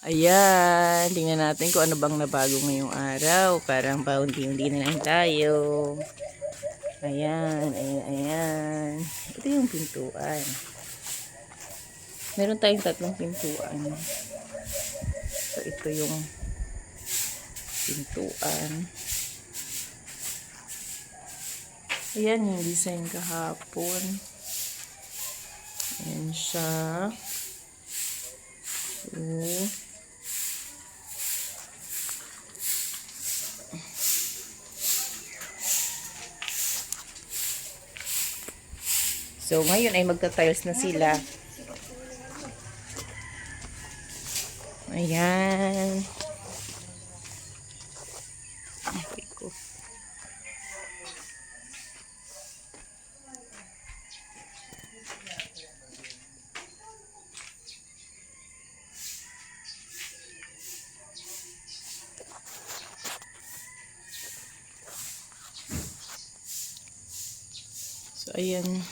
Ayan, tingnan natin kung ano bang nabago ngayong araw. Parang paunti-unti na lang tayo. Ayan, ayan, ayan. Ito yung pintuan. Meron tayong 3 pintuan. So, ito yung pintuan. Ayan yung design kahapon. Ayan siya. So, ngayon ay magta-tiles na sila. Ayan. So, ayan.